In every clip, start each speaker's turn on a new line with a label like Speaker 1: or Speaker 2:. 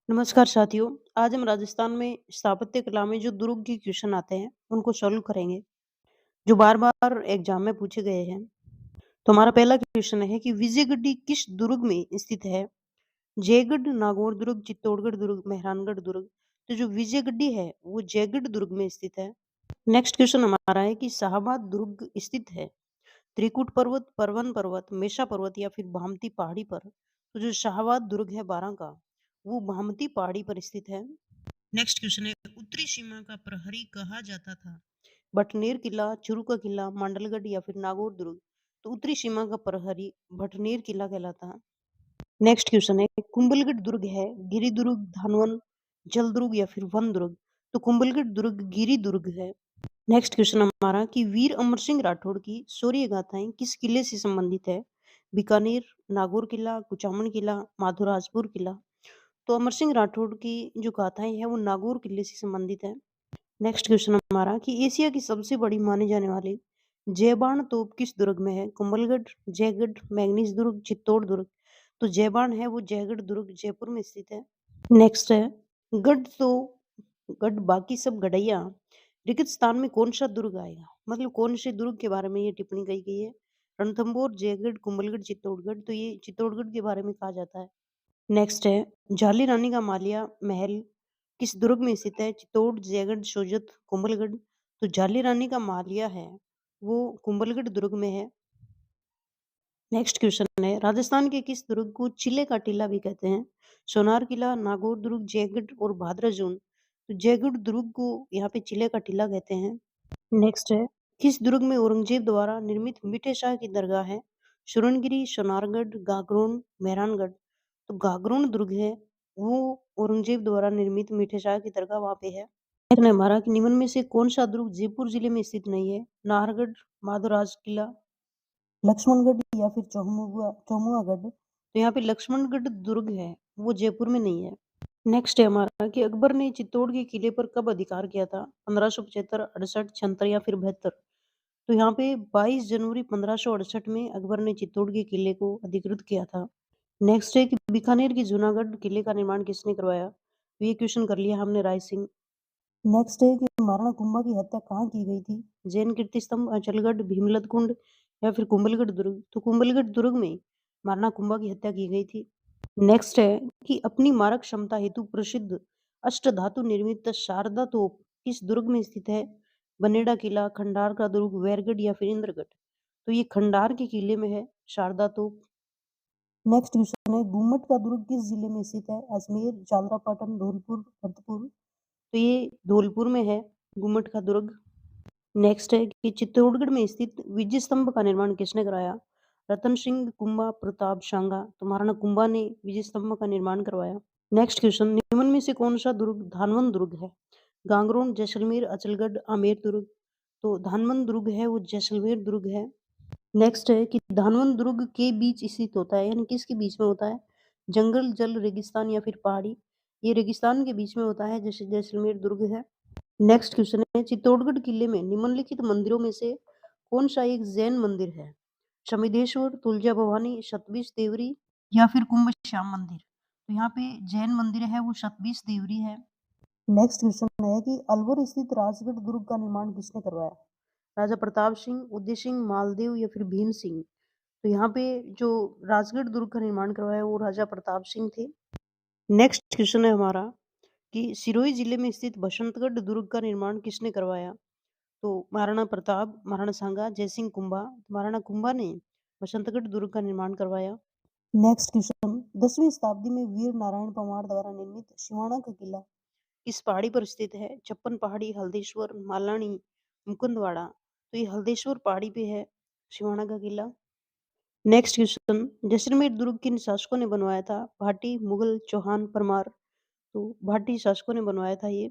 Speaker 1: नमस्कार साथियों। आज हम राजस्थान में स्थापत्य कला में जो दुर्ग के क्वेश्चन आते हैं उनको सॉल्व करेंगे, जो बार बार एग्जाम में पूछे गए हैं। तो हमारा पहला क्वेश्चन है कि विजयगढ़ी किस दुर्ग में स्थित है? जयगढ़, नागौर दुर्ग, चित्तौड़गढ़ दुर्ग, मेहरानगढ़ दुर्ग। तो जो विजयगढ़ी है वो जयगढ़ दुर्ग में स्थित है। नेक्स्ट क्वेश्चन हमारा है कि शाहबाद दुर्ग स्थित है त्रिकुट पर्वत, परवन पर्वत, मेषा पर्वत या फिर भामती पहाड़ी पर। तो जो शाहबाद दुर्ग है बारां का, वो भामती पहाड़ी पर स्थित है। नेक्स्ट क्वेश्चन है उत्तरी सीमा का प्रहरी कहा जाता था? भटनेर किला, चुरू का किला, मांडलगढ़ या फिर नागौर दुर्ग। तो उत्तरी सीमा का प्रहरी भटनेर किला कहलाता है। नेक्स्ट क्वेश्चन है कुंभलगढ़ दुर्ग है गिरी दुर्ग, धानवन, जल दुर्ग या फिर वन दुर्ग। तो कुंभलगढ़ दुर्ग गिरी दुर्ग है। नेक्स्ट क्वेश्चन हमारा कि वीर अमर सिंह राठौड़ की शौर्य गाथाएं किस किले से संबंधित है? बीकानेर, नागौर किला, कुचामन किला, माधोराजपुर किला। तो अमर सिंह राठौड़ की जो गाथाएं हैं वो नागौर किले से संबंधित है। नेक्स्ट क्वेश्चन हमारा कि एशिया की सबसे बड़ी माने जाने वाली जयबान तोप किस दुर्ग में है? कुंभलगढ़, जयगढ़, मैंगनीज दुर्ग, चित्तौड़ दुर्ग। तो जयबान है वो जयगढ़ दुर्ग जयपुर में स्थित है। नेक्स्ट है गढ़ तो गढ़ बाकी सब गढ़ैया रेगिस्तान में कौन सा दुर्ग आएगा? मतलब कौन से दुर्ग के बारे में ये टिप्पणी कही गई है? रणथंभौर, जयगढ़, कुंभलगढ़, चित्तौड़गढ़। तो ये चित्तौड़गढ़ के बारे में कहा जाता है। नेक्स्ट है झाली रानी का मालिया महल किस दुर्ग में स्थित है? चित्तौड़, जयगढ़, सोजत, कुंभलगढ़। तो झाली रानी का मालिया है वो कुंभलगढ़ दुर्ग में है। नेक्स्ट क्वेश्चन है राजस्थान के किस दुर्ग को चिले का टीला भी कहते हैं? सोनार किला, नागौर दुर्ग, जयगढ़ और भादरा जोन। तो जयगढ़ दुर्ग को यहाँ पे चिले का टीला कहते हैं। नेक्स्ट है किस दुर्ग में औरंगजेब द्वारा निर्मित मीठे शाह की दरगाह है? सुरनगिरी, सोनारगढ़, गागरोन, मेहरानगढ़। तो गागरोन दुर्ग है वो औरंगजेब द्वारा निर्मित मीठे शाह की दरगाह वहां पे है। नेक्स्ट है हमारा कि निम्न में से कौन सा दुर्ग जयपुर जिले में स्थित नहीं है? नाहरगढ़, माधोराज किला, लक्ष्मणगढ़ या फिर चौमुआगढ़। तो यहाँ पे लक्ष्मणगढ़ दुर्ग है वो जयपुर में नहीं है। नेक्स्ट है हमारा कि अकबर ने चित्तौड़ के किले पर कब अधिकार किया था? 1575, 68, 76 या फिर 72। तो यहाँ पे 22 जनवरी 1568 में अकबर ने चित्तौड़ के किले को अधिकृत किया था। नेक्स्ट है कि बीकानेर के जूनागढ़ किले का निर्माण किसने करवाया? तो ये क्वेश्चन कर लिया हमने राय सिंह। नेक्स्ट है कि महाराणा कुंभा की हत्या कहाँ की गई थी? जैन कीर्ति स्तंभ, अचलगढ़, भीमलत कुंड या फिर कुंभलगढ़ दुर्ग। तो कुंभलगढ़ दुर्ग में महाराणा कुंभा की हत्या की गई थी। नेक्स्ट है कि अपनी मारक क्षमता हेतु प्रसिद्ध अष्टधातु निर्मित शारदा तोप किस दुर्ग में स्थित है? बनेड़ा किला, खंडार का दुर्ग, वैरगढ़ या फिर इंद्रगढ़। तो ये खंडार के किले में है शारदा तोप। नेक्स्ट क्वेश्चन है गुम्मट का दुर्ग किस जिले में स्थित है? अजमेर, झालरापाटन, धौलपुर, भरतपुर। तो ये धौलपुर में है गुम्मट का दुर्ग। नेक्स्ट है कि चित्तौड़गढ़ में स्थित विजय स्तंभ का निर्माण किसने कराया? रतन सिंह, कुंभा, प्रताप शांगा। तो महाराणा कुंभा ने विजय स्तंभ का निर्माण करवाया। नेक्स्ट क्वेश्चन निम्न में से कौन सा दुर्ग धानवन दुर्ग है? गांगरोन, जैसलमेर, अचलगढ़, आमेर दुर्ग। तो धानवन दुर्ग है वो जैसलमेर दुर्ग है। नेक्स्ट है कि धानवन दुर्ग के बीच स्थित होता है, यानी किसके बीच में होता है? जंगल, जल, रेगिस्तान या फिर पहाड़ी। ये रेगिस्तान के बीच में होता है जैसे जैसलमेर दुर्ग है। नेक्स्ट क्वेश्चन है चित्तौड़गढ़ किले में निम्नलिखित मंदिरों में से कौन सा एक जैन मंदिर है? शमिदेश्वर, तुलजा भवानी, सतबीस देवरी या फिर कुंभ श्याम मंदिर। तो यहाँ पे जैन मंदिर है वो सतबीस देवरी है। नेक्स्ट क्वेश्चन है कि अलवर स्थित राजगढ़ दुर्ग का निर्माण किसने करवाया? राजा प्रताप सिंह, उदय सिंह, मालदेव या फिर भीम सिंह। तो यहाँ पे जो राजगढ़ दुर्ग का निर्माण करवाया वो राजा प्रताप सिंह थे। नेक्स्ट क्वेश्चन है हमारा कि सिरोही जिले में स्थित बसंतगढ़ दुर्ग का निर्माण किसने करवाया? तो महाराणा प्रताप, महाराणा सांगा, जयसिंह कुंभा। महाराणा कुंभा ने बसंतगढ़ दुर्ग का निर्माण करवाया। नेक्स्ट क्वेश्चन 10वीं शताब्दी में वीर नारायण परमार द्वारा निर्मित सिवाना का किला किस पहाड़ी पर स्थित है? छप्पन पहाड़ी, हल्देश्वर, मालानी, मुकुंदवाड़ा। तो ये हल्देश्वर पहाड़ी पे है सिवाना का किला। नेक्स्ट क्वेश्चन जैसलमेर दुर्ग किन शासकों ने बनवाया था? भाटी, मुगल, चौहान, परमार। तो भाटी शासकों ने बनवाया था ये।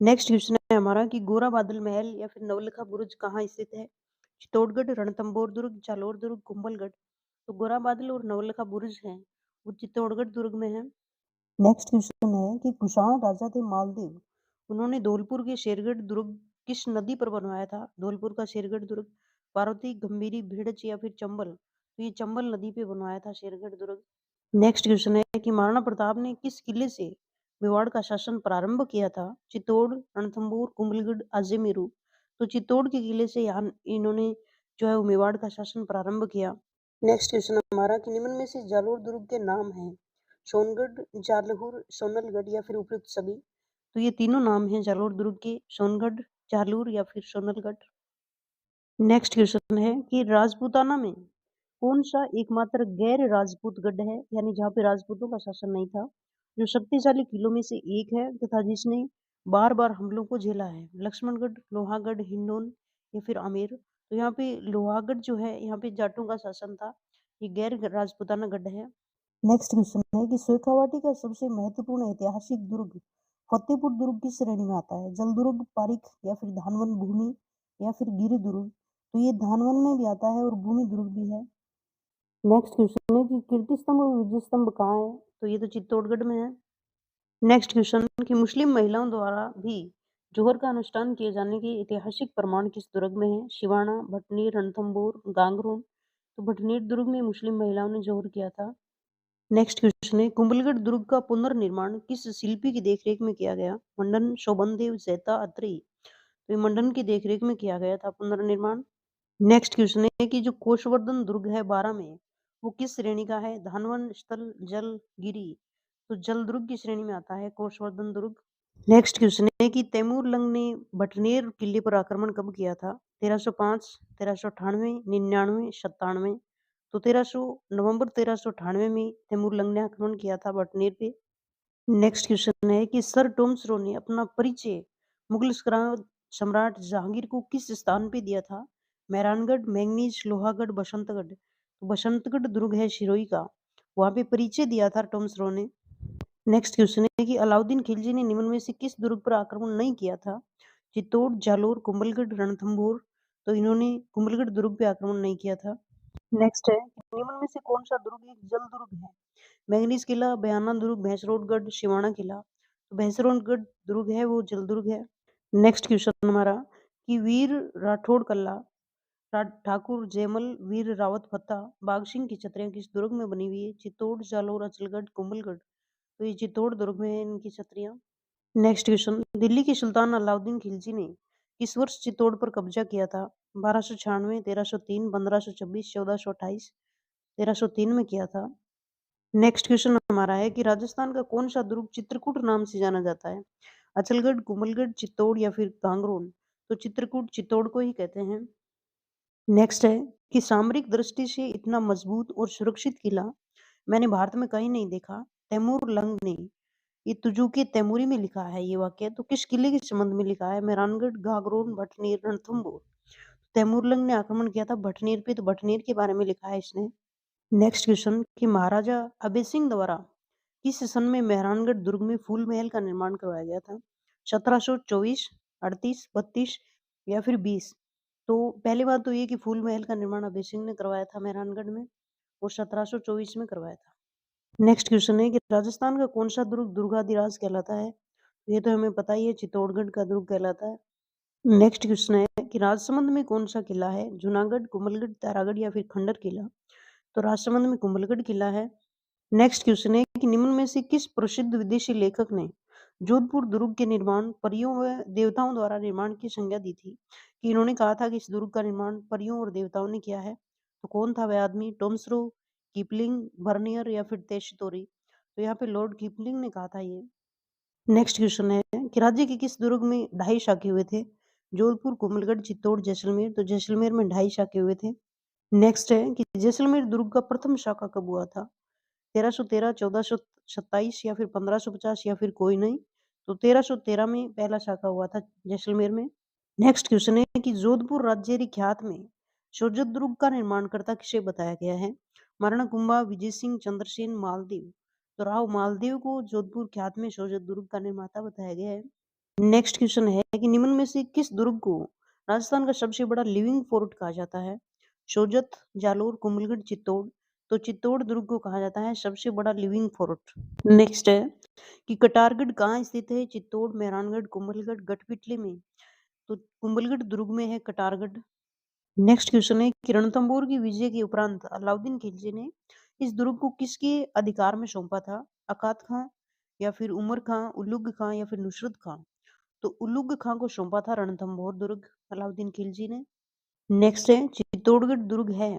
Speaker 1: नेक्स्ट क्वेश्चन है हमारा कि गोरा बादल महल या फिर नवलखा बुरुज कहाँ स्थित है? चित्तौड़गढ़, रणथंभौर दुर्ग, जालोर दुर्ग, कुंभलगढ़। तो गोरा बादल और नवलखा बुरुज हैं वो चित्तौड़गढ़ दुर्ग में है। नेक्स्ट क्वेश्चन है कि कुषाण राजा थे मालदेव, उन्होंने धौलपुर के शेरगढ़ दुर्ग किस नदी पर बनवाया था? धौलपुर का शेरगढ़ दुर्ग पार्वती, गंभीरी, भेड़च या फिर चंबल। तो ये चंबल नदी पे बनवाया था शेरगढ़ दुर्ग। नेक्स्ट क्वेश्चन है कि महाराणा प्रताप ने किस किले से मेवाड़ का शासन प्रारंभ किया था? चित्तौड़, रणथंभौर, कुंभलगढ़, आजमेरू। तो चित्तौड़ के किले से यहाँ इन्होंने जो है वो मेवाड़ का शासन प्रारंभ किया। नेक्स्ट क्वेश्चन हमारा कि निम्न में से जालोर दुर्ग के नाम हैं? सोनगढ़, जालौर, सोनलगढ़ या फिर उपयुक्त सभी? तो ये तीनों नाम हैं जालोर दुर्ग के, सोनगढ़, जालौर या फिर सोनलगढ़। नेक्स्ट क्वेश्चन है कि राजपूताना में कौन सा एकमात्र गैर राजपूत गढ़ है, यानी जहाँ पे राजपूतों का शासन नहीं था, जो शक्तिशाली किलों में से एक है तथा जिसने बार बार हमलों को झेला है? लक्ष्मणगढ़, लोहागढ़, हिंडौन या फिर आमेर? तो यहाँ पे लोहागढ़ जो है यहाँ पे जाटों का शासन था, ये गैर राजपूताना गढ़ है। नेक्स्ट क्वेश्चन है कि शेखावाटी का सबसे महत्वपूर्ण ऐतिहासिक दुर्ग फतेहपुर दुर्ग किस श्रेणी में आता है? जल दुर्ग, पारिक या फिर धानवन भूमि या फिर गिरि दुर्ग? तो ये धानवन में भी आता है और भूमि दुर्ग भी है। नेक्स्ट क्वेश्चन है कि कीर्ति स्तंभ और विजय स्तंभ कहाँ है? तो ये तो चित्तौड़गढ़ में है। नेक्स्ट क्वेश्चन कि मुस्लिम महिलाओं द्वारा भी जोहर का अनुष्ठान किए जाने के ऐतिहासिक प्रमाण किस दुर्ग में है? शिवाना, भटनीर, रणथंभौर, गांगरोन? तो भटनीर दुर्ग में मुस्लिम महिलाओं ने जोहर किया था। नेक्स्ट क्वेश्चन है कुंभलगढ़ दुर्ग का पुनर्निर्माण किस शिल्पी की देखरेख में किया गया? मंडन, शोभनदेव, जैता, अत्रेय? तो ये मंडन की देखरेख में किया गया था पुनर्निर्माण। नेक्स्ट क्वेश्चन है कि जो कोषवर्धन दुर्ग है 12 में, वो किस श्रेणी का है? धानवन, स्थल, जल, गिरी? तो जल दुर्ग की श्रेणी में आता है कोषवर्धन दुर्ग। नेक्स्ट क्वेश्चन है कि तैमूरलंग ने भटनेर किले पर आक्रमण कब किया था? 1305, 1398, 99, 97? तो 1300 नवंबर 1398 में तैमूरलंग ने आक्रमण किया था भटनेर पे। नेक्स्ट क्वेश्चन है कि सर टॉमस रो ने अपना परिचय मुगल सम्राट जहांगीर को किस स्थान पे दिया था? मेहरानगढ़, मैंगनीज, लोहागढ़, बसंतगढ़? तो बसंतगढ़ दुर्ग है सिरोही का, वहां पे परिचय दिया था टॉमस रो ने। नेक्स्ट क्वेश्चन है कि अलाउद्दीन खिलजी ने निम्न में से किस दुर्ग पर आक्रमण नहीं किया था? चित्तौड़, जालोर, कुंभलगढ़, रणथंभौर? तो इन्होंने कुंभलगढ़ दुर्ग पे आक्रमण नहीं किया था। नेक्स्ट है कि निम्न में से कौन सा दुर्ग एक जल दुर्ग है? मैंगनीज किला, बयाना दुर्ग, भैंसरोडगढ़, सिवाना किला? तो भैंसरोडगढ़ दुर्ग है वो जल दुर्ग है। नेक्स्ट क्वेश्चन हमारा कि वीर राठौड़ कल्ला, ठाकुर जयमल, वीर रावत फत्ता, बाघ सिंह की छतरियां किस दुर्ग में बनी हुई है? चित्तौड़, जालोर, अचलगढ़, कुंभलगढ़? तो ये चित्तौड़ दुर्ग में है इनकी छतरियां। नेक्स्ट क्वेश्चन दिल्ली के सुल्तान अलाउद्दीन खिलजी ने किस वर्ष चित्तौड़ पर कब्जा किया था? 1296, 1303, 1526, 1428? 1303 में किया था। नेक्स्ट क्वेश्चन हमारा है कि राजस्थान का कौन सा दुर्ग चित्रकूट नाम से जाना जाता है? अचलगढ़, कुंभलगढ़, चित्तौड़ या फिर गांगरोन? तो चित्रकूट चित्तौड़ को ही कहते हैं। नेक्स्ट है कि सामरिक दृष्टि से इतना मजबूत और सुरक्षित किला मैंने भारत में कहीं नहीं देखा। तैमूर लंग ने ये तुजू के तैमूरी में लिखा है ये वाक्य, तो किस किले के संबंध में लिखा है? मेहरानगढ़, गागरोन, भटनेर, रणथंभौर? तैमूरलंग ने आक्रमण किया था भटनेर पे, तो भटनेर के बारे में लिखा है इसने। नेक्स्ट क्वेश्चन कि महाराजा अभय सिंह द्वारा किस सन में मेहरानगढ़ दुर्ग में फूल महल का निर्माण करवाया गया था? 1724, 38, 32 या फिर 20? तो पहली बात तो ये कि फूल महल का निर्माण अभय सिंह ने करवाया था मेहरानगढ़ में, और 1724 में करवाया था। नेक्स्ट क्वेश्चन है कि राजस्थान का कौन सा दुर्ग दुर्गाधिराज कहलाता है? ये तो हमें पता ही है, चित्तौड़गढ़ का दुर्ग कहलाता है। नेक्स्ट क्वेश्चन है कि राजसमंद में कौन सा किला है? जूनागढ़, कुंभलगढ़, तारागढ़ या फिर खंडर किला? तो राजसमंद में कुंभलगढ़ किला है। नेक्स्ट क्वेश्चन है कि निम्न में से किस प्रसिद्ध विदेशी लेखक ने जोधपुर दुर्ग के निर्माण परियों व देवताओं द्वारा निर्माण की संज्ञा दी थी? कि इन्होंने कहा था कि इस दुर्ग का निर्माण परियों और देवताओं ने किया है। तो कौन था वह आदमी? टॉमसरो, कीपलिंग, बर्नियर या फिर तेशतोरी? तो यहाँ पे लॉर्ड कीपलिंग ने कहा था ये। नेक्स्ट क्वेश्चन है कि राज्य के किस दुर्ग में 2.5 शाखे हुए थे? जोधपुर, कुंभलगढ़, चित्तौड़, जैसलमेर? तो जैसलमेर में 2.5 शाखे हुए थे। नेक्स्ट है कि जैसलमेर दुर्ग का प्रथम शाखा कब हुआ था? 1313, 1427 या फिर 1550 या फिर कोई नहीं? तो 1313 में पहला शाखा हुआ था जैसलमेर में। नेक्स्ट क्वेश्चन है कि जोधपुर राज्यरी ख्यात में शोजत दुर्ग का निर्माणकर्ता किसे बताया गया है? महाराणा कुंभा, विजय सिंह, चंद्रसेन, मालदेव? तो राव मालदेव को जोधपुर ख्यात में शोजत दुर्ग का निर्माता बताया गया है। नेक्स्ट क्वेश्चन है कि निम्न में से किस दुर्ग को राजस्थान का सबसे बड़ा लिविंग फोर्ट कहा जाता है? सोजत, जालोर, कुंभलगढ़, चित्तौड़? तो चित्तौड़ दुर्ग को कहा जाता है सबसे बड़ा लिविंग फोर्ट। नेक्स्ट है कि कटारगढ़ कहाँ स्थित है? चित्तौड़, मेहरानगढ़, कुंभलगढ़, गढ़पिटली में? तो कुंभलगढ़ दुर्ग में है कटारगढ़। नेक्स्ट क्वेश्चन है कि रणथंभौर की विजय के उपरांत अलाउद्दीन खिलजी ने इस दुर्ग को किसके अधिकार में सौंपा था? अकात खां या फिर उमर खां, उलुग खां या फिर नुसरत खां? तो उलुग खां को सौंपा था रणथंभौर दुर्ग अलाउद्दीन खिलजी ने। नेक्स्ट है चित्तौड़गढ़ दुर्ग है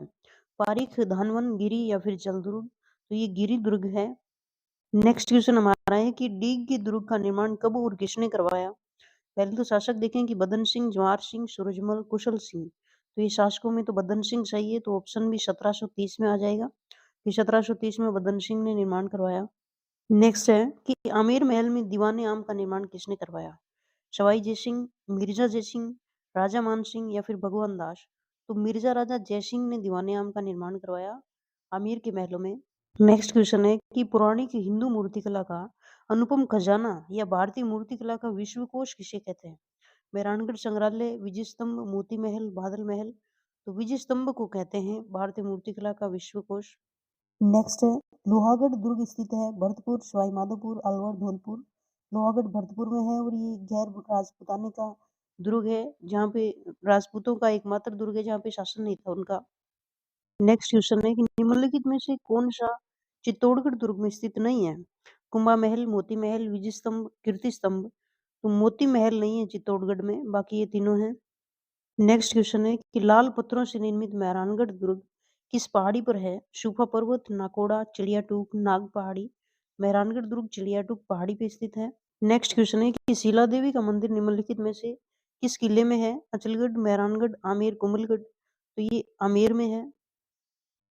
Speaker 1: पारीख धानवन गिरी या फिर चल दुर्ग? तो ये गिरी दुर्ग है। नेक्स्ट क्वेश्चन हमारा है कि डीग के दुर्ग का निर्माण कब और किसने करवाया? पहले तो शासक देखें कि बदन सिंह, जवाहर सिंह, सूरजमल, कुशल सिंह। तो ये शासकों में तो बदन सिंह सही है, तो ऑप्शन भी 1730 में आ जाएगा कि 1730 में बदन सिंह ने निर्माण करवाया। नेक्स्ट है कि आमेर महल में दीवाने आम का निर्माण किसने करवाया? सवाई जयसिंह, मिर्जा जयसिंह, राजा मान सिंह या फिर भगवान दास? तो मिर्जा राजा जयसिंह ने दीवाने आम का निर्माण करवाया आमेर के महलों में। नेक्स्ट क्वेश्चन है कि पौराणिक हिंदू मूर्तिकला का अनुपम खजाना या भारतीय मूर्तिकला का विश्वकोश किसे कहते हैं? मेहरानगढ़ संग्रहालय, विजय स्तंभ, मोती महल, बादल महल? तो विजय स्तंभ को कहते हैं भारतीय मूर्तिकला का विश्वकोश। नेक्स्ट है लोहागढ़ दुर्ग स्थित है भरतपुर, सवाई माधोपुर, अलवर, धौलपुर? लोहागढ़ भरतपुर में है और ये गैर राजपूताने का दुर्ग है, जहाँ पे राजपूतों का एकमात्र दुर्ग है जहाँ पे शासन नहीं था उनका। नेक्स्ट क्वेश्चन है कि निम्नलिखित में से कौन सा चित्तौड़गढ़ दुर्ग में स्थित नहीं है? कुंभा महल, मोती महल, विजय स्तंभ, कीर्ति स्तंभ? तो मोती महल नहीं है चित्तौड़गढ़ में, बाकी ये तीनों हैं। नेक्स्ट क्वेश्चन है कि लाल पत्थरों से निर्मित मेहरानगढ़ दुर्ग किस पहाड़ी पर है? सूफा पर्वत, नाकोड़ा, चिड़ियाटूक, नाग पहाड़ी? मेहरानगढ़ दुर्ग चिड़ियाटूक पहाड़ी पे स्थित है। नेक्स्ट क्वेश्चन है कि शिला देवी का मंदिर निम्नलिखित में से किस किले में है? अचलगढ़, मेहरानगढ़, आमेर, कुंभलगढ़? तो ये आमेर में है।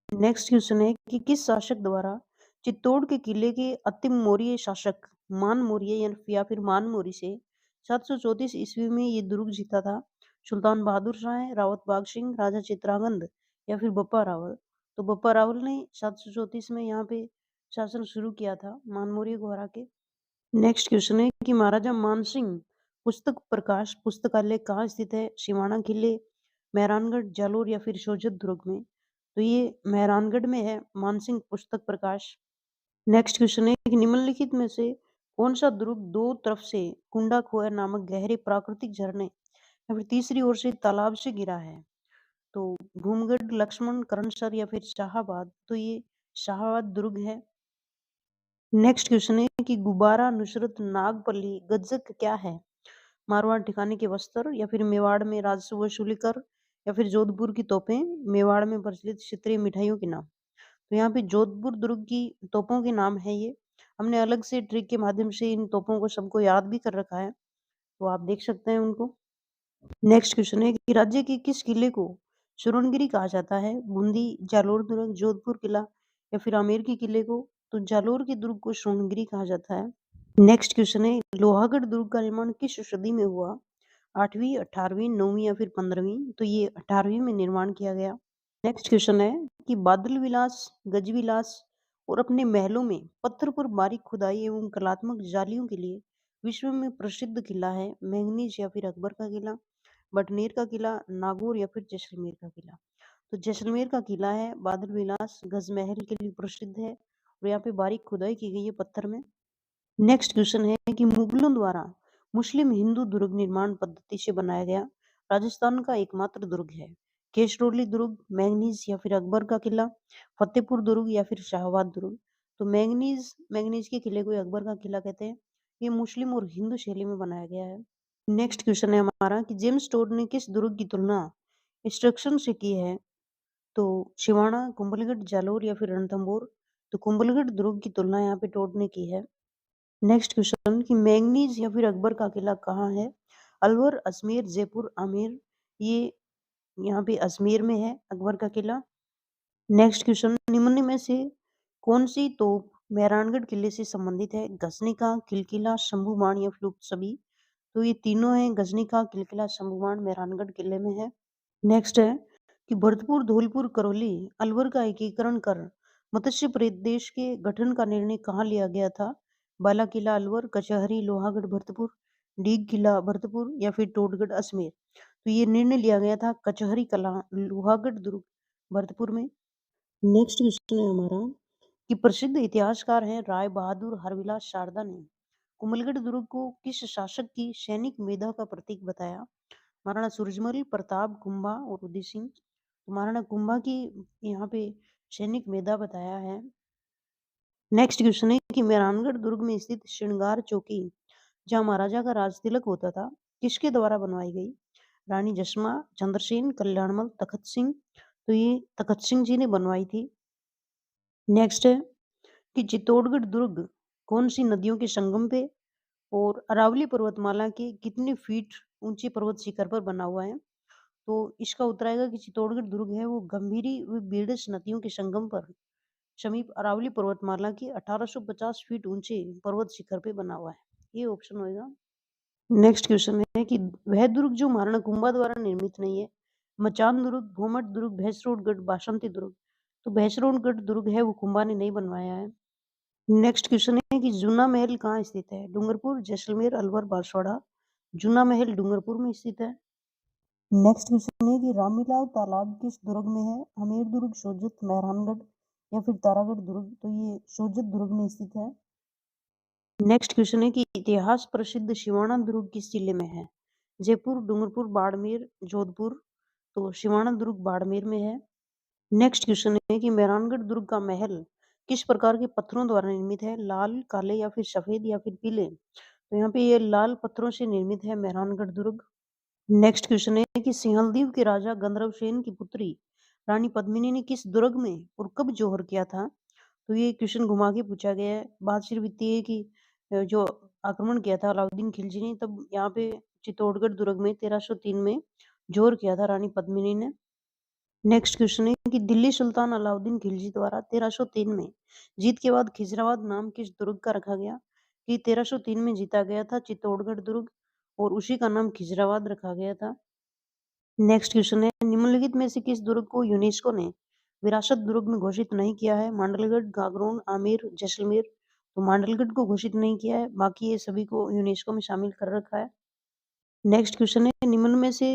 Speaker 1: नेक्स्ट क्वेश्चन है कि किस शासक द्वारा चित्तौड़ के किले के अंतिम मौर्य शासक मान मौर्य या फिर मान मौर्य से 734 ईस्वी में ये दुर्ग जीता था? सुल्तान बहादुर शाह, रावत बाग सिंह, राजा चित्रांगद या फिर बप्पा रावल? तो बप्पा रावल ने 734 में यहाँ पे शासन शुरू किया था मान मौर्य को हरा के। नेक्स्ट क्वेश्चन है कि महाराजा मानसिंह पुस्तक प्रकाश पुस्तकालय कहाँ स्थित है? सिवाना किले, मेहरानगढ़, जालोर या फिर सोजत दुर्ग में? तो ये मेहरानगढ़ में है मानसिंह पुस्तक प्रकाश। नेक्स्ट क्वेश्चन है कि निम्नलिखित में से कौन सा दुर्ग दो तरफ से कुंडा खोया नामक गहरे प्राकृतिक झरने या फिर तीसरी ओर से तालाब से घिरा है? तो भूमगढ़, लक्ष्मण, करणसर या फिर शाहाबाद? तो ये शाहाबाद दुर्ग है। नेक्स्ट क्वेश्चन है कि गुब्बारा, नुसरत, नागपल्ली, गज्जक क्या है? मारवाड़ ठिकाने के वस्त्र या फिर मेवाड़ में राजस्व वसूली कर या फिर जोधपुर की तोपें, मेवाड़ में प्रचलित क्षेत्रीय मिठाइयों के नाम? तो यहाँ पे जोधपुर दुर्ग की तोपों के नाम है ये। हमने अलग से ट्रिक के माध्यम से इन तोपों को सबको याद भी कर रखा है, तो आप देख सकते हैं उनको। नेक्स्ट क्वेश्चन है कि राज्य के किस किले को सुरनगिरी कहा जाता है? बूंदी, जालोर दुर्ग, जोधपुर किला या फिर आमेर के किले को? तो जालोर के दुर्ग को सुरनगिरी कहा जाता है। नेक्स्ट क्वेश्चन है लोहागढ़ दुर्ग का निर्माण किस सदी में हुआ? 8वीं, 18वीं, 9वीं या फिर 15वीं? तो ये 18वीं में निर्माण किया गया। नेक्स्ट क्वेश्चन है कि बादल विलास, गजविलास और अपने महलों में पत्थर पर बारीक खुदाई एवं कलात्मक जालियों के लिए विश्व में प्रसिद्ध किला है? मैंगनीज या फिर अकबर का किला, बटनेर का किला, नागौर या फिर जैसलमेर का किला? तो जैसलमेर का किला है बादल विलास, गज महल के लिए प्रसिद्ध है और यहाँ पे बारीक खुदाई की गई है पत्थर में। नेक्स्ट क्वेश्चन है कि मुगलों द्वारा मुस्लिम हिंदू दुर्ग निर्माण पद्धति से बनाया गया राजस्थान का एकमात्र दुर्ग है? केशरोली दुर्ग, मैंगनीज या फिर अकबर का किला, फतेहपुर दुर्ग या फिर शाहबाद दुर्ग? तो मैंगनीज मैंगनीज के किले को अकबर का किला कहते हैं। ये मुस्लिम और हिंदू शैली में बनाया गया है। नेक्स्ट क्वेश्चन है हमारा कि जेम्स टोड ने किस दुर्ग की तुलना इंस्ट्रक्शन से की है? तो सिवाना, कुंभलगढ़, जालोर या फिर रणथंभौर? तो कुंभलगढ़ दुर्ग की तुलना यहाँ पे टोड ने की है। नेक्स्ट क्वेश्चन कि मैंगनीज या फिर अकबर का किला कहाँ है? अलवर, अजमेर, जयपुर, आमेर? ये यहाँ पे अजमेर में है अकबर का किला। नेक्स्ट क्वेश्चन निम्न में से कौन सी तोप मेहरानगढ़ किले से संबंधित है? गजनिका, किलकिला, शंभुबाण या फिर उक्त सभी? तो ये तीनों हैं, गजनिका, किलकिला, शंभुबाण मेहरानगढ़ किले में है। नेक्स्ट है कि भरतपुर, धौलपुर, करौली, अलवर का एकीकरण कर मत्स्य प्रदेश के गठन का निर्णय कहाँ लिया गया था? बाला किला अलवर, कचहरी लोहागढ़ भरतपुर, डीग किला भरतपुर या फिर टोडगढ़ अजमेर? तो ये निर्णय लिया गया था कचहरी कला लोहागढ़ दुर्ग भरतपुर में। नेक्स्ट क्वेश्चन है हमारा कि प्रसिद्ध इतिहासकार हैं राय बहादुर हरविलास शारदा ने कुंभलगढ़ दुर्ग को किस शासक की सैनिक मेधा का प्रतीक बताया? महाराणा सूरजमल, प्रताप, कुंभा और उदय सिंह? तो महाराणा कुंभा की यहाँ पे सैनिक मेधा बताया है। नेक्स्ट क्वेश्चन है कि मेहरानगढ़ दुर्ग में स्थित श्रृंगार चौकी जहाँ महाराजा का राज तिलक होता था किसके द्वारा बनवाई गई? रानी जसमा, चंद्रसेन, कल्याणमल, तखत सिंह। तो ये तखत सिंह जी ने बनवाई थी। नेक्स्ट है कि चित्तौड़गढ़ दुर्ग कौन सी नदियों के संगम पे और अरावली पर्वतमाला के कितने फीट ऊंचे पर्वत शिखर पर बना हुआ है? तो इसका उत्तर आएगा कि चित्तौड़गढ़ दुर्ग है वो गंभीरी व बीडस नदियों के संगम पर समीप अरावली पर्वतमाला के 1850 फीट ऊंचे पर्वत शिखर पे बना हुआ है। ये ऑप्शन होएगा। नेक्स्ट क्वेश्चन है कि वह दुर्ग जो महाराणा कुंभा द्वारा निर्मित नहीं है, मचान दुर्ग, भोमट दुर्ग, भैंसरोडगढ़, बासंती दुर्ग। तो भैंसरोडगढ़ दुर्ग है वो कुंभा ने नहीं बनवाया है। नेक्स्ट क्वेश्चन है कि जूना महल कहाँ स्थित है? डूंगरपुर, जैसलमेर, अलवर, बांसवाड़ा। जूना महल डूंगरपुर में स्थित है। नेक्स्ट क्वेश्चन है कि रामलीला तालाब किस दुर्ग में है? हमीर दुर्ग, सोजत, मेहरानगढ़ या फिर तारागढ़ दुर्ग। तो ये सोजत दुर्ग में स्थित है। नेक्स्ट क्वेश्चन है कि इतिहास प्रसिद्ध सिवाना दुर्ग किस जिले में है? जयपुर, डूंगरपुर, बाड़मेर, जोधपुर। तो सिवाना दुर्ग बाड़मेर में है। नेक्स्ट क्वेश्चन है कि मेहरानगढ़ दुर्ग का महल किस प्रकार के पत्थरों द्वारा निर्मित है? लाल, काले या फिर सफेद या फिर पीले। तो यहाँ पे ये लाल पत्थरों से निर्मित है मेहरानगढ़ दुर्ग। नेक्स्ट क्वेश्चन है कि सिंहलदीव के राजा गंधर्व सेन की पुत्री रानी पद्मिनी ने किस दुर्ग में और कब जौहर किया था? तो ये क्वेश्चन घुमा के पूछा गया है। बात सिर्फ इतनी है कि जो आक्रमण किया था अलाउद्दीन खिलजी ने तब यहाँ पे चित्तौड़गढ़ दुर्ग में 1303 में जौहर किया था रानी पद्मिनी ने। नेक्स्ट क्वेश्चन है कि दिल्ली सुल्तान अलाउद्दीन खिलजी द्वारा 1303 में जीत के बाद खिजराबाद नाम किस दुर्ग का रखा गया? कि 1303 में जीता गया था चित्तौड़गढ़ दुर्ग और उसी का नाम खिजराबाद रखा गया था। नेक्स्ट क्वेश्चन है निम्नलिखित में से किस दुर्ग को यूनेस्को ने विरासत दुर्ग में घोषित नहीं किया है? मांडलगढ़, गागरोन, आमेर, जैसलमेर। तो मांडलगढ़ को घोषित नहीं किया है, बाकी ये सभी को यूनेस्को में शामिल कर रखा है। नेक्स्ट क्वेश्चन है निम्न में से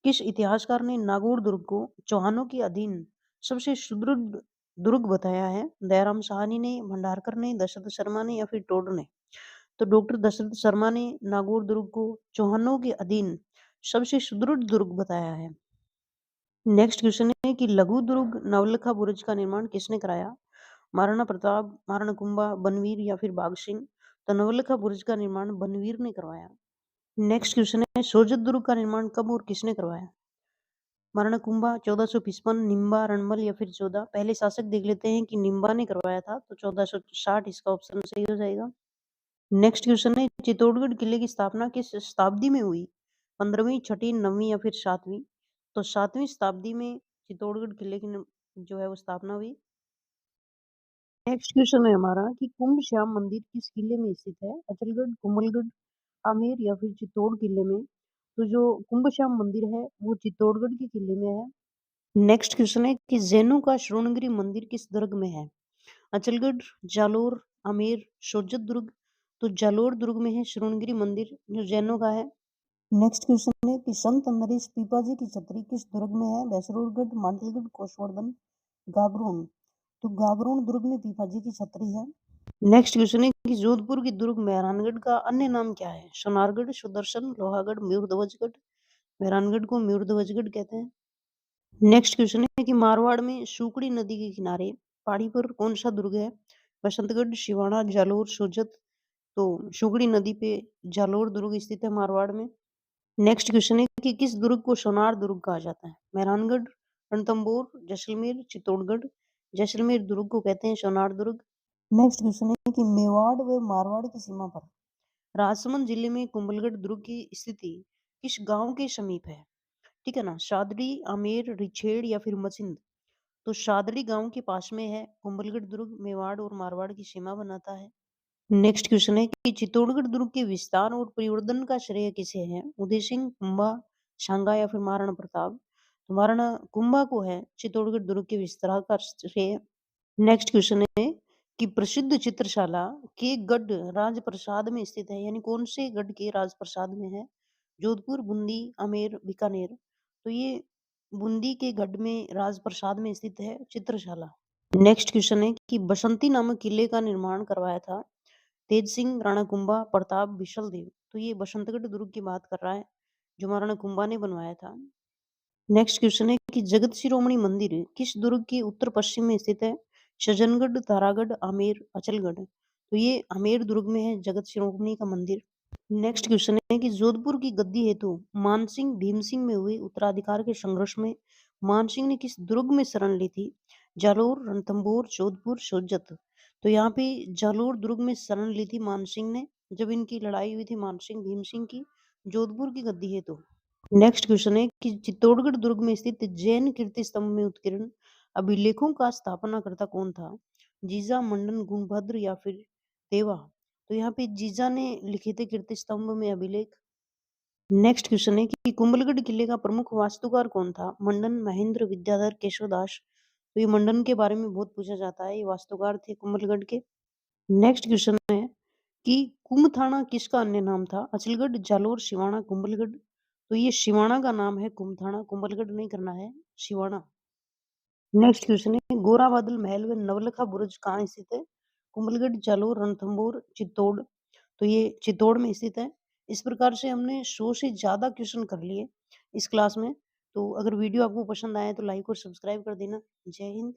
Speaker 1: किस इतिहासकार ने नागौर दुर्ग को चौहानों के अधीन सबसे सुदृढ़ दुर्ग बताया है? दयाराम साहनी ने, भंडारकर ने, दशरथ शर्मा ने या फिर टोड ने। तो डॉक्टर दशरथ शर्मा ने नागौर दुर्ग को चौहानों के अधीन सबसे सुदृढ़ दुर्ग बताया है। नेक्स्ट क्वेश्चन है कि लघु दुर्ग नवलखा बुर्ज का निर्माण किसने कराया? महाराणा प्रताप, महाराणा कुंभा, बनवीर या फिर बाघ सिंह। तो नवलखा बुर्ज का निर्माण बनवीर ने करवाया। नेक्स्ट क्वेश्चन है सोजत दुर्ग का निर्माण कब और किसने करवाया? महाराणा कुंभा 1455, निम्बा, रणमल या फिर चौदह। पहले शासक देख लेते हैं कि निम्बा ने करवाया था तो 1460 इसका ऑप्शन सही हो जाएगा। नेक्स्ट क्वेश्चन है चित्तौड़गढ़ किले की स्थापना किस शताब्दी में हुई? 15वीं, छठी, 9वीं या फिर 7वीं। तो 7वीं शताब्दी में चित्तौड़गढ़ किले की जो है वो स्थापना हुई। नेक्स्ट क्वेश्चन है हमारा कि कुंभ श्याम मंदिर किस किले में स्थित है? अचलगढ़, कुंभलगढ़, आमेर या फिर चित्तौड़ किले में। तो जो कुंभ श्याम मंदिर है वो चित्तौड़गढ़ के किले में है। नेक्स्ट क्वेश्चन है कि जैनों का श्रोणगिरी मंदिर किस दुर्ग में है? अचलगढ़, जालोर, आमेर, सोजत दुर्ग। तो जालोर दुर्ग में है श्रोणगिरी मंदिर जो जैनों का है। नेक्स्ट क्वेश्चन है कि संत नरेश पीपाजी की छतरी किस दुर्ग में है? भैंसरोडगढ़, मांडलगढ़, कोसवर्धन, गागरोन। तो गागरोन दुर्ग में पीपाजी की छतरी है। नेक्स्ट क्वेश्चन है कि जोधपुर की दुर्ग मेहरानगढ़ का अन्य नाम क्या है? सोनारगढ़, सुदर्शन, लोहागढ़, मयूरध्वजगढ़। मेहरानगढ़ को मयूरध्वजगढ़ कहते हैं। नेक्स्ट क्वेश्चन है कि मारवाड़ में सुकड़ी नदी के किनारे पहाड़ी पर कौन सा दुर्ग है? बसंतगढ़, सिवाना, जालोर, सोजत। तो सुकड़ी नदी पे जालोर दुर्ग स्थित है मारवाड़ में। नेक्स्ट क्वेश्चन है कि किस दुर्ग को सोनार दुर्ग कहा जाता है? मेहरानगढ़, रणथंभौर, जैसलमेर, चित्तौड़गढ़। जैसलमेर दुर्ग को कहते हैं सोनार दुर्ग। नेक्स्ट क्वेश्चन है कि मेवाड़ व मारवाड़ की सीमा पर राजसमंद जिले में कुंभलगढ़ दुर्ग की स्थिति किस गांव के समीप है? ठीक है ना, शादरी, आमेर, रिछेड़ या फिर मचिंद। तो शादरी गांव के पास में है कुंभलगढ़ दुर्ग, मेवाड़ और मारवाड़ की सीमा बनाता है। नेक्स्ट क्वेश्चन है कि चित्तौड़गढ़ दुर्ग के विस्तार और परिवर्धन का श्रेय किसे है? उदय सिंह, कुंभा, शांगा या फिर महाराणा प्रताप। तो महाराणा कुंभा को है चित्तौड़गढ़ दुर्ग के विस्तार का श्रेय। नेक्स्ट क्वेश्चन है कि प्रसिद्ध चित्रशाला के गढ़ राजप्रसाद में स्थित है, यानी कौन से गढ़ के राजप्रसाद में है? जोधपुर, बूंदी, आमेर, बीकानेर। तो ये बूंदी के गढ़ में राजप्रसाद में स्थित है चित्रशाला। नेक्स्ट क्वेश्चन है कि बसंती नामक किले का निर्माण करवाया था तेज सिंह, राणा कुंभा, प्रताप, बिशल देव। तो ये बसंतगढ़ दुर्ग की बात कर रहा है जो महाराणा कुंभा ने बनवाया था। नेक्स्ट क्वेश्चन है कि जगत शिरोमणि मंदिर किस दुर्ग के उत्तर पश्चिम में स्थित है? सज्जनगढ़, तारागढ़, आमेर, अचलगढ़। तो ये आमेर दुर्ग में है जगत शिरोमणि का मंदिर। नेक्स्ट क्वेश्चन है कि जोधपुर की गद्दी हेतु मानसिंह भीमसिंह में हुए उत्तराधिकार के संघर्ष में मानसिंह ने किस दुर्ग में शरण ली थी? जालोर, रणथंभौर, जोधपुर, सोजत। तो यहाँ पे जालोर दुर्ग में शरण ली थी मानसिंह ने जब इनकी लड़ाई हुई थी मानसिंह भीमसिंह की जोधपुर की गद्दी हेतु। नेक्स्ट क्वेश्चन है कि चित्तौड़गढ़ दुर्ग में स्थित जैन कीर्ति स्तंभ में उत्कीर्ण अभिलेखों का स्थापनाकर्ता कौन था? जीजा, मंडन, गुणभद्र या फिर देवा? तो यहाँ पे जीजा ने लिखे थे कीर्ति स्तंभ में अभिलेख। नेक्स्ट क्वेश्चन है कि कुंभलगढ़ किले का प्रमुख वास्तुकार कौन था? मंडन, महेंद्र, विद्याधर, केशवदास। तो ये मंडन के बारे में बहुत पूछा जाता है, ये वास्तुकार थे कुंभलगढ़ के। नेक्स्ट क्वेश्चन है कि कुमथाना किसका अन्य नाम था? अचलगढ़, जालोर, सिवाना, कुंभलगढ़। तो ये सिवाना का नाम है कुमथाना, कुंभलगढ़ नहीं करना है, सिवाना। नेक्स्ट क्वेश्चन है गोरा बादल महल व नवलखा बुर्ज कहाँ स्थित है? कुंभलगढ़, जालोर, रणथंभौर, चित्तौड़। तो ये चित्तौड़ में स्थित है। इस प्रकार से हमने 100 से ज्यादा क्वेश्चन कर लिए इस क्लास में। तो अगर वीडियो आपको पसंद आए तो लाइक और सब्सक्राइब कर देना। जय हिंद।